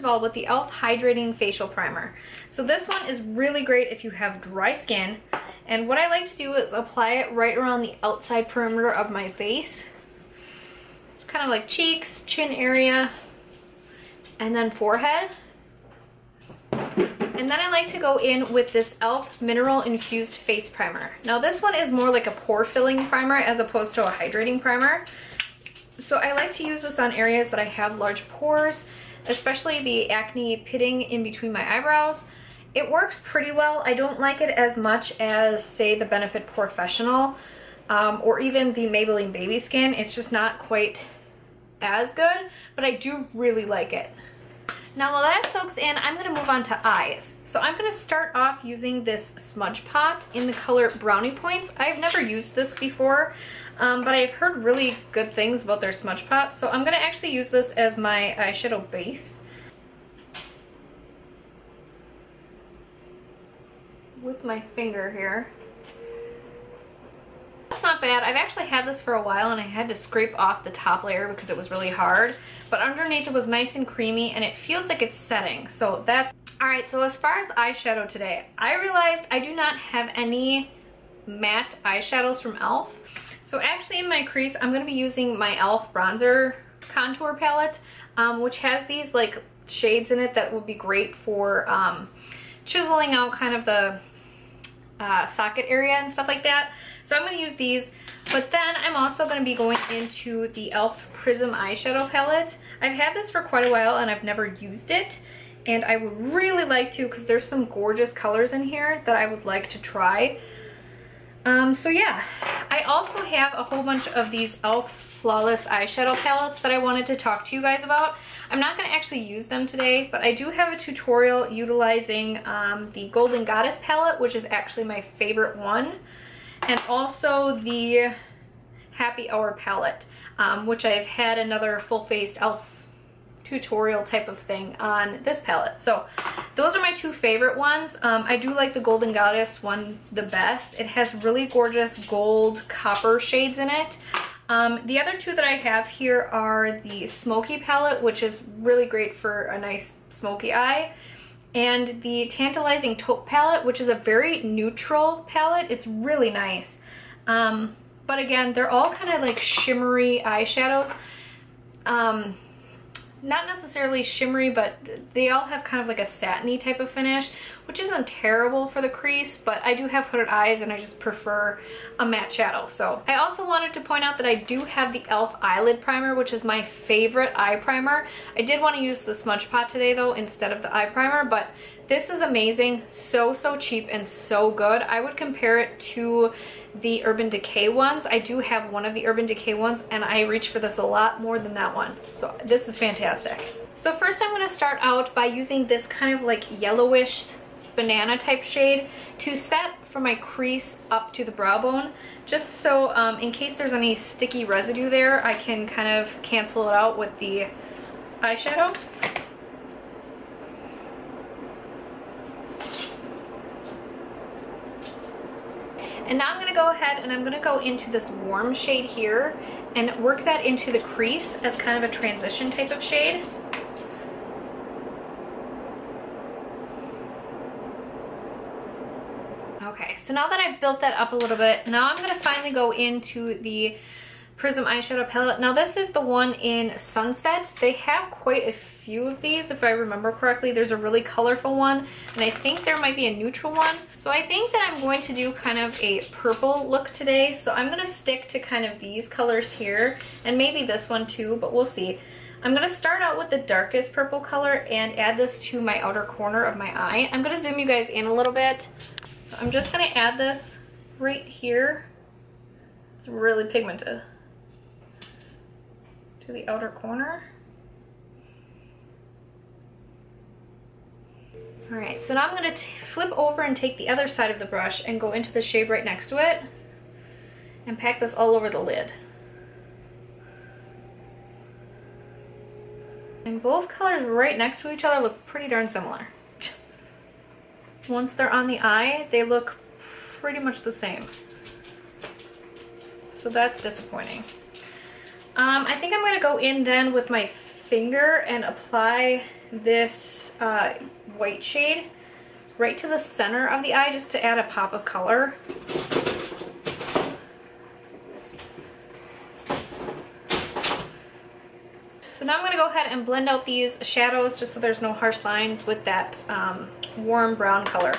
of all with the e.l.f. Hydrating Facial Primer. So this one is really great if you have dry skin. And what I like to do is apply it right around the outside perimeter of my face. It's kind of like cheeks, chin area, and then forehead. And then I like to go in with this e.l.f. Mineral Infused Face Primer. Now this one is more like a pore filling primer as opposed to a hydrating primer. So I like to use this on areas that I have large pores, especially the acne pitting in between my eyebrows. It works pretty well. I don't like it as much as, say, the Benefit Porefessional or even the Maybelline Baby Skin. It's just not quite as good, but I do really like it. Now while that soaks in, I'm going to move on to eyes. So I'm going to start off using this Smudge Pot in the color Brownie Points. I've never used this before, but I've heard really good things about their Smudge Pot. So I'm going to actually use this as my eyeshadow base. With my finger here. It's not bad. I've actually had this for a while and I had to scrape off the top layer because it was really hard, but underneath it was nice and creamy and it feels like it's setting. So that's alright. So as far as eyeshadow today, I realized I do not have any matte eyeshadows from e.l.f. So actually in my crease I'm going to be using my e.l.f. bronzer contour palette, which has these like shades in it that will be great for chiseling out kind of the socket area and stuff like that. So I'm going to use these, but then I'm also going to be going into the e.l.f. Prism eyeshadow palette. I've had this for quite a while and I've never used it, and I would really like to because there's some gorgeous colors in here that I would like to try. So yeah, I also have a whole bunch of these e.l.f. Flawless eyeshadow palettes that I wanted to talk to you guys about. I'm not going to actually use them today, but I do have a tutorial utilizing the Golden Goddess palette, which is actually my favorite one, and also the Happy Hour palette, which I've had another full-faced e.l.f. tutorial type of thing on this palette. So those are my two favorite ones. I do like the Golden Goddess one the best. It has really gorgeous gold copper shades in it. The other two that I have here are the Smoky palette, which is really great for a nice smoky eye, and the Tantalizing Taupe palette, which is a very neutral palette. It's really nice. But again, they're all kind of like shimmery eyeshadows. Not necessarily shimmery, but they all have kind of like a satiny type of finish, which isn't terrible for the crease, but I do have hooded eyes and I just prefer a matte shadow. So I also wanted to point out that I do have the e.l.f. eyelid primer, which is my favorite eye primer. I did want to use the Smudge Pot today though instead of the eye primer, but this is amazing. So cheap and so good. I would compare it to the Urban Decay ones. I do have one of the Urban Decay ones and I reach for this a lot more than that one. So this is fantastic. So first I'm going to start out by using this kind of like yellowish banana type shade to set from my crease up to the brow bone, just so in case there's any sticky residue there, I can kind of cancel it out with the eyeshadow. And now I'm going to go ahead and I'm going to go into this warm shade here and work that into the crease as kind of a transition type of shade. Okay, so now that I've built that up a little bit, now I'm going to finally go into the Prism eyeshadow palette. Now this is the one in Sunset. They have quite a few of these if I remember correctly. There's a really colorful one and I think there might be a neutral one. So I think that I'm going to do kind of a purple look today. So I'm going to stick to kind of these colors here and maybe this one too, but we'll see. I'm going to start out with the darkest purple color and add this to my outer corner of my eye. I'm going to zoom you guys in a little bit. So I'm just going to add this right here. It's really pigmented. To the outer corner. Alright, so now I'm going to flip over and take the other side of the brush and go into the shade right next to it and pack this all over the lid. And both colors right next to each other look pretty darn similar. Once they're on the eye, they look pretty much the same. So that's disappointing. I think I'm going to go in then with my finger and apply this white shade right to the center of the eye just to add a pop of color. So now I'm going to go ahead and blend out these shadows just so there's no harsh lines with that warm brown color.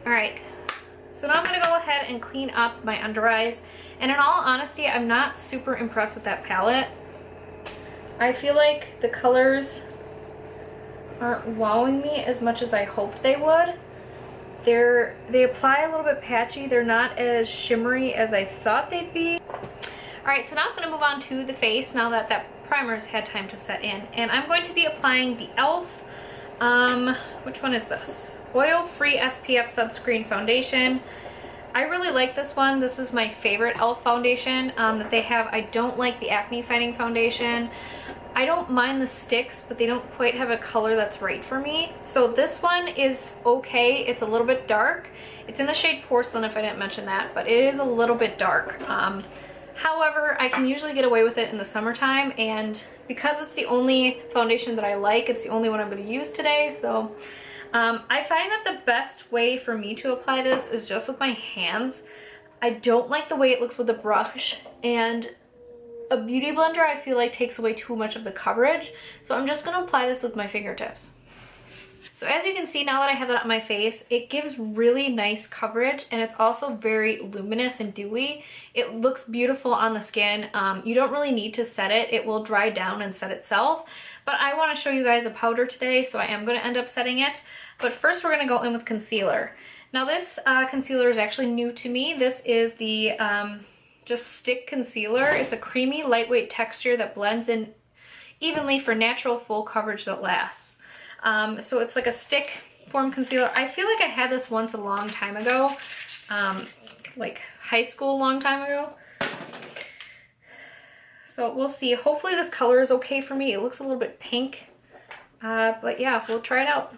Alright, so now I'm going to go ahead and clean up my under eyes. And in all honesty, I'm not super impressed with that palette. I feel like the colors aren't wowing me as much as I hoped they would. They apply a little bit patchy. They're not as shimmery as I thought they'd be. Alright, so now I'm going to move on to the face now that that primer's had time to set in. And I'm going to be applying the e.l.f. Which one is this? Oil-Free SPF Sunscreen Foundation. I really like this one. This is my favorite e.l.f. foundation that they have. I don't like the acne fighting foundation. I don't mind the sticks, but they don't quite have a color that's right for me. So this one is okay. It's a little bit dark. It's in the shade Porcelain, if I didn't mention that, but it is a little bit dark. However, I can usually get away with it in the summertime, and because it's the only foundation that I like, it's the only one I'm going to use today. So I find that the best way for me to apply this is just with my hands. I don't like the way it looks with a brush, and a beauty blender I feel like takes away too much of the coverage. So I'm just going to apply this with my fingertips. So as you can see, now that I have that on my face, it gives really nice coverage, and it's also very luminous and dewy. It looks beautiful on the skin. You don't really need to set it. It will dry down and set itself. But I want to show you guys a powder today, so I am going to end up setting it. But first we're going to go in with concealer. Now this concealer is actually new to me. This is the just stick concealer. It's a creamy, lightweight texture that blends in evenly for natural full coverage that lasts. So it's like a stick form concealer. I feel like I had this once a long time ago, like high school a long time ago. So we'll see. Hopefully this color is okay for me. It looks a little bit pink, but yeah, we'll try it out.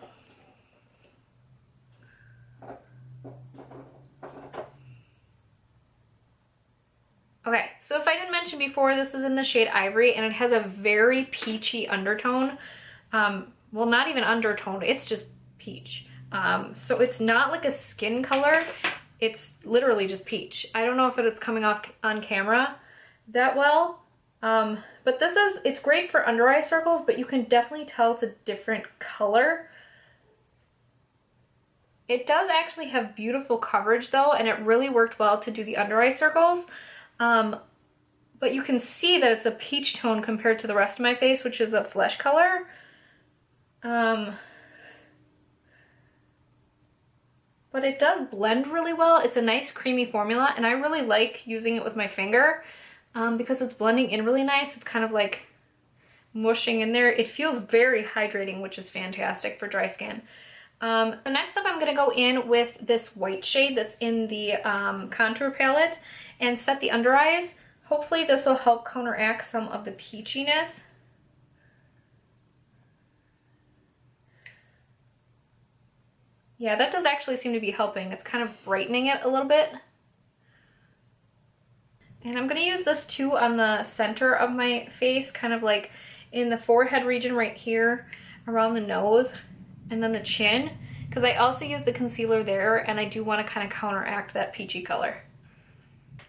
Okay, so if I didn't mention before, this is in the shade Ivory, and it has a very peachy undertone. Well, not even undertone, it's just peach. So it's not like a skin color, it's literally just peach. I don't know if it's coming off on camera that well, but it's great for under eye circles, but you can definitely tell it's a different color. It does actually have beautiful coverage though, and it really worked well to do the under eye circles. But you can see that it's a peach tone compared to the rest of my face, which is a flesh color. But it does blend really well. It's a nice creamy formula, and I really like using it with my finger because it's blending in really nice. It's kind of like mushing in there. It feels very hydrating, which is fantastic for dry skin. So next up, I'm going to go in with this white shade that's in the contour palette and set the under eyes. Hopefully this will help counteract some of the peachiness. Yeah, that does actually seem to be helping. It's kind of brightening it a little bit. And I'm going to use this too on the center of my face, kind of like in the forehead region right here, around the nose, and then the chin, because I also use the concealer there, and I do want to kind of counteract that peachy color.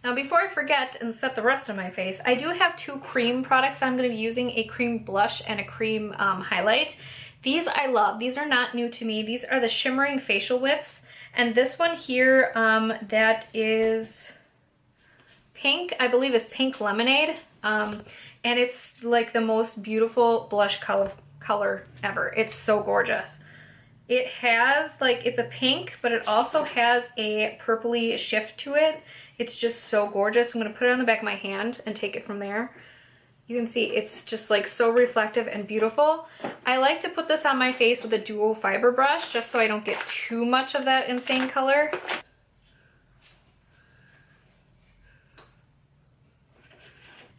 Now before I forget and set the rest of my face, I do have two cream products I'm going to be using, a cream blush and a cream highlight. These I love. These are not new to me. These are the Shimmering Facial Whips. And this one here that is pink, I believe is Pink Lemonade. And it's like the most beautiful blush color ever. It's so gorgeous. It has like, it's a pink, but it also has a purpley shift to it. It's just so gorgeous. I'm going to put it on the back of my hand and take it from there. You can see it's just like so reflective and beautiful. I like to put this on my face with a duo fiber brush just so I don't get too much of that insane color.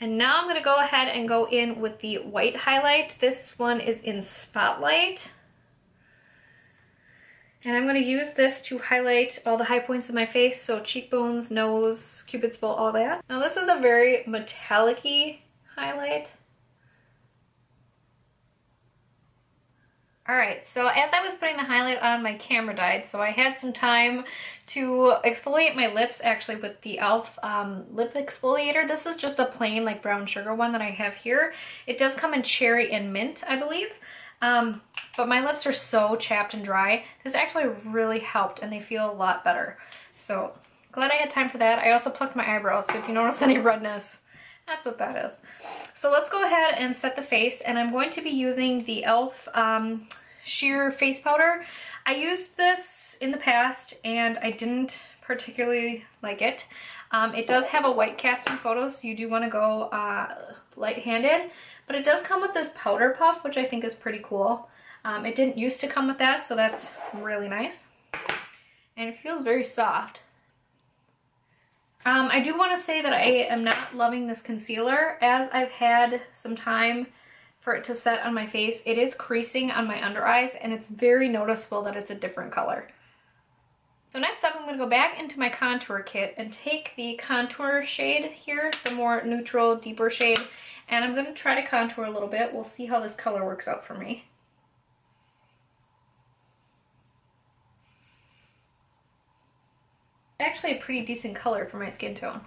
And now I'm going to go ahead and go in with the white highlight. This one is in Spotlight. And I'm going to use this to highlight all the high points of my face, so cheekbones, nose, cupid's bow, all that. Now this is a very metallic-y highlight. Alright, so as I was putting the highlight on, my camera died, so I had some time to exfoliate my lips actually with the e.l.f. Lip exfoliator. This is just a plain like brown sugar one that I have here. It does come in cherry and mint, I believe. But my lips are so chapped and dry. This actually really helped and they feel a lot better. So glad I had time for that. I also plucked my eyebrows, so if you notice any redness, that's what that is. So let's go ahead and set the face, and I'm going to be using the e.l.f. Sheer Face Powder. I used this in the past and I didn't particularly like it. It does have a white cast in photos, so you do want to go light-handed, but it does come with this powder puff, which I think is pretty cool. It didn't used to come with that, so that's really nice. And it feels very soft. I do want to say that I am not loving this concealer as I've had some time for it to set on my face. It is creasing on my under eyes and it's very noticeable that it's a different color. So next up I'm going to go back into my contour kit and take the contour shade here, the more neutral, deeper shade, and I'm going to try to contour a little bit. We'll see how this color works out for me. Actually a pretty decent color for my skin tone.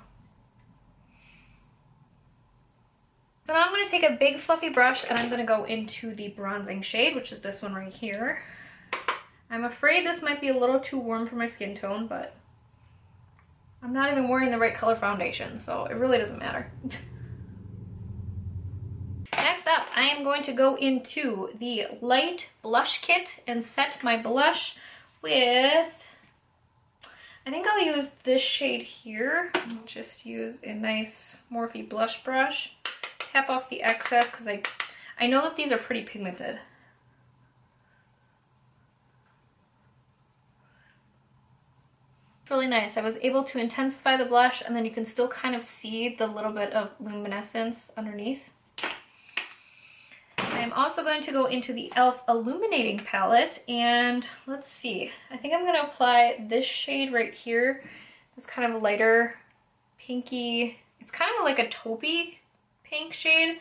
So now I'm going to take a big fluffy brush and I'm going to go into the bronzing shade, which is this one right here. I'm afraid this might be a little too warm for my skin tone, but I'm not even wearing the right color foundation, so it really doesn't matter. Next up, I am going to go into the light blush kit and set my blush with, I think I'll use this shade here. I'll just use a nice Morphe blush brush. Tap off the excess because I know that these are pretty pigmented. It's really nice. I was able to intensify the blush and then you can still kind of see the little bit of luminescence underneath. I'm also going to go into the e.l.f. Illuminating Palette and let's see. I think I'm going to apply this shade right here. It's kind of a lighter pinky. It's kind of like a taupey pink shade.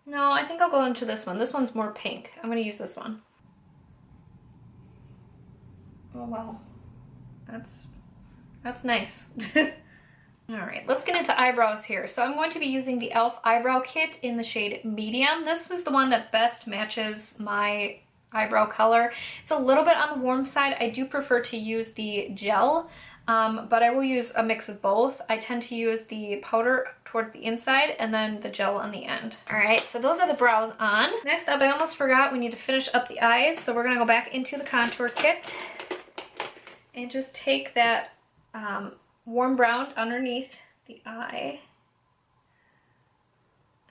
No, I think I'll go into this one. This one's more pink. I'm going to use this one. Oh wow. That's nice. Alright, let's get into eyebrows here. So I'm going to be using the e.l.f. Eyebrow Kit in the shade Medium. This is the one that best matches my eyebrow color. It's a little bit on the warm side. I do prefer to use the gel, but I will use a mix of both. I tend to use the powder toward the inside and then the gel on the end. Alright, so those are the brows on. Next up, I almost forgot, we need to finish up the eyes. So we're going to go back into the contour kit and just take that warm brown underneath the eye.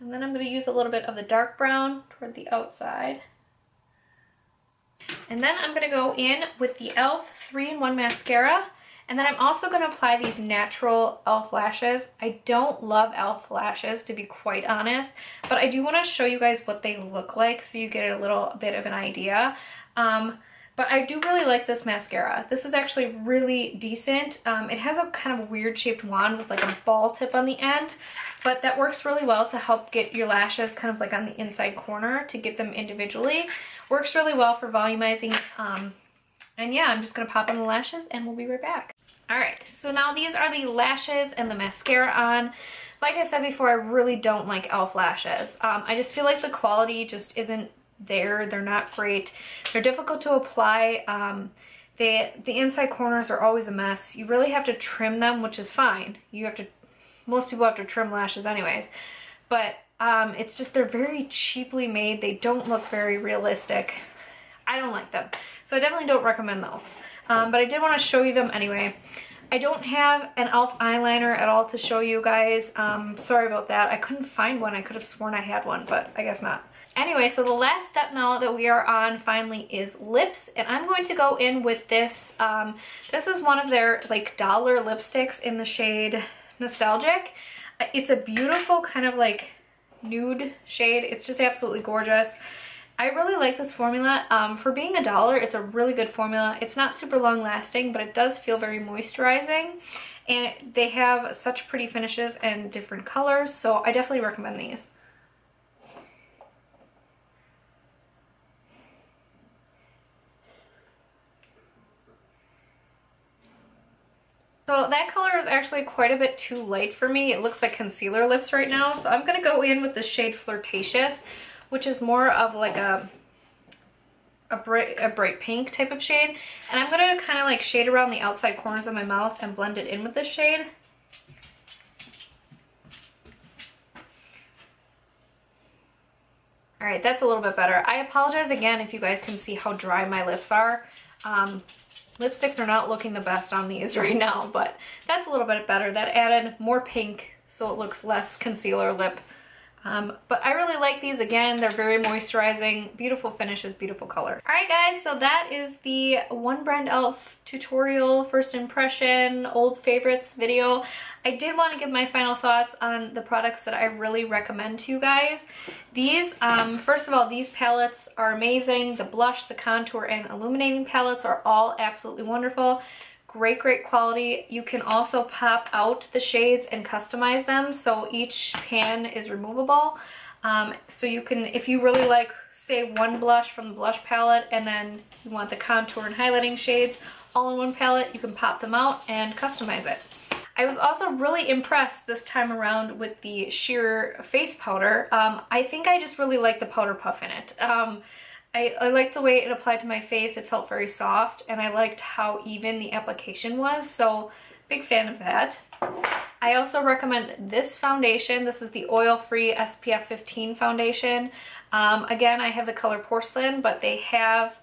And then I'm going to use a little bit of the dark brown toward the outside. And then I'm going to go in with the e.l.f. 3-in-1 mascara. And then I'm also going to apply these natural e.l.f. lashes. I don't love e.l.f. lashes, to be quite honest, but I do want to show you guys what they look like so you get a little bit of an idea. But I do really like this mascara. This is actually really decent. It has a kind of weird shaped wand with like a ball tip on the end, but that works really well to help get your lashes kind of like on the inside corner to get them individually. Works really well for volumizing. And yeah, I'm just gonna pop on the lashes and we'll be right back. Alright, so now these are the lashes and the mascara on. Like I said before, I really don't like e.l.f. lashes. I just feel like the quality just isn't there. They're not great. They're difficult to apply. The inside corners are always a mess. You really have to trim them, which is fine. Most people have to trim lashes anyways. But it's just they're very cheaply made. They don't look very realistic. I don't like them. So I definitely don't recommend those. But I did want to show you them anyway. I don't have an e.l.f. eyeliner at all to show you guys. Sorry about that. I couldn't find one. I could have sworn I had one, but I guess not. Anyway, so the last step now that we are on finally is lips, and I'm going to go in with this. This is one of their like dollar lipsticks in the shade Nostalgic. It's a beautiful kind of like nude shade. It's just absolutely gorgeous. I really like this formula. For being $1, it's a really good formula. It's not super long lasting, but it does feel very moisturizing. And they have such pretty finishes and different colors, so I definitely recommend these. So that color is actually quite a bit too light for me. It looks like concealer lips right now. So I'm gonna go in with the shade Flirtatious, which is more of like a bright pink type of shade. And I'm gonna kind of like shade around the outside corners of my mouth and blend it in with this shade. All right, that's a little bit better. I apologize again if you guys can see how dry my lips are. Lipsticks are not looking the best on these right now, but that's a little bit better. That added more pink, so it looks less concealer lip. But I really like these. Again, they're very moisturizing, beautiful finishes, beautiful color. All right guys, so that is the One Brand e.l.f. tutorial, first impression, old favorites video. I did want to give my final thoughts on the products that I really recommend to you guys. These, first of all, these palettes are amazing. The blush, the contour, and illuminating palettes are all absolutely wonderful. Great quality. You can also pop out the shades and customize them, so each pan is removable. So you can, if you really like, say, one blush from the blush palette and then you want the contour and highlighting shades all in one palette, you can pop them out and customize it. I was also really impressed this time around with the sheer face powder. I think I just really like the powder puff in it. I liked the way it applied to my face. It felt very soft, and I liked how even the application was, so big fan of that. I also recommend this foundation. This is the oil-free SPF 15 foundation. Again, I have the color Porcelain, but they have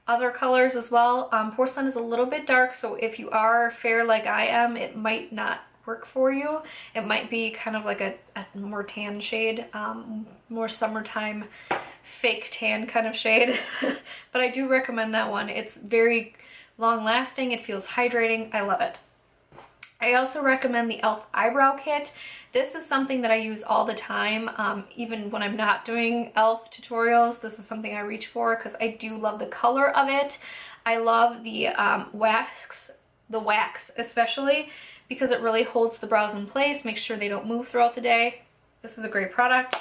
other colors as well. Porcelain is a little bit dark, so if you are fair like I am, it might not work for you. It might be kind of like a more tan shade, more summertime fake tan kind of shade. But I do recommend that one. It's very long lasting, it feels hydrating, I love it. I also recommend the e.l.f. eyebrow kit. This is something that I use all the time, even when I'm not doing e.l.f. tutorials. This is something I reach for because I do love the color of it. I love the wax especially, because it really holds the brows in place, makes sure they don't move throughout the day. This is a great product.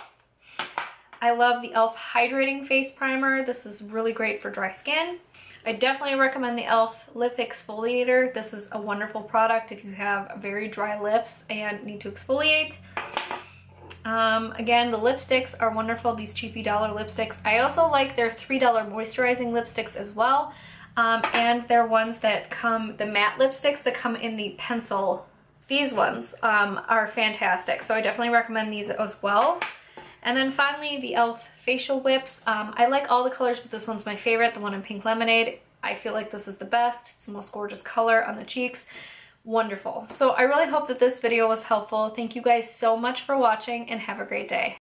I love the e.l.f. Hydrating Face Primer. This is really great for dry skin. I definitely recommend the e.l.f. Lip Exfoliator. This is a wonderful product if you have very dry lips and need to exfoliate. Again, the lipsticks are wonderful, these cheapy dollar lipsticks. I also like their $3 moisturizing lipsticks as well. And they're ones that come, the matte lipsticks that come in the pencil. These ones are fantastic, so I definitely recommend these as well. And then finally, the e.l.f. Facial Whips. I like all the colors, but this one's my favorite, the one in Pink Lemonade. I feel like this is the best. It's the most gorgeous color on the cheeks. Wonderful. So I really hope that this video was helpful. Thank you guys so much for watching, and have a great day.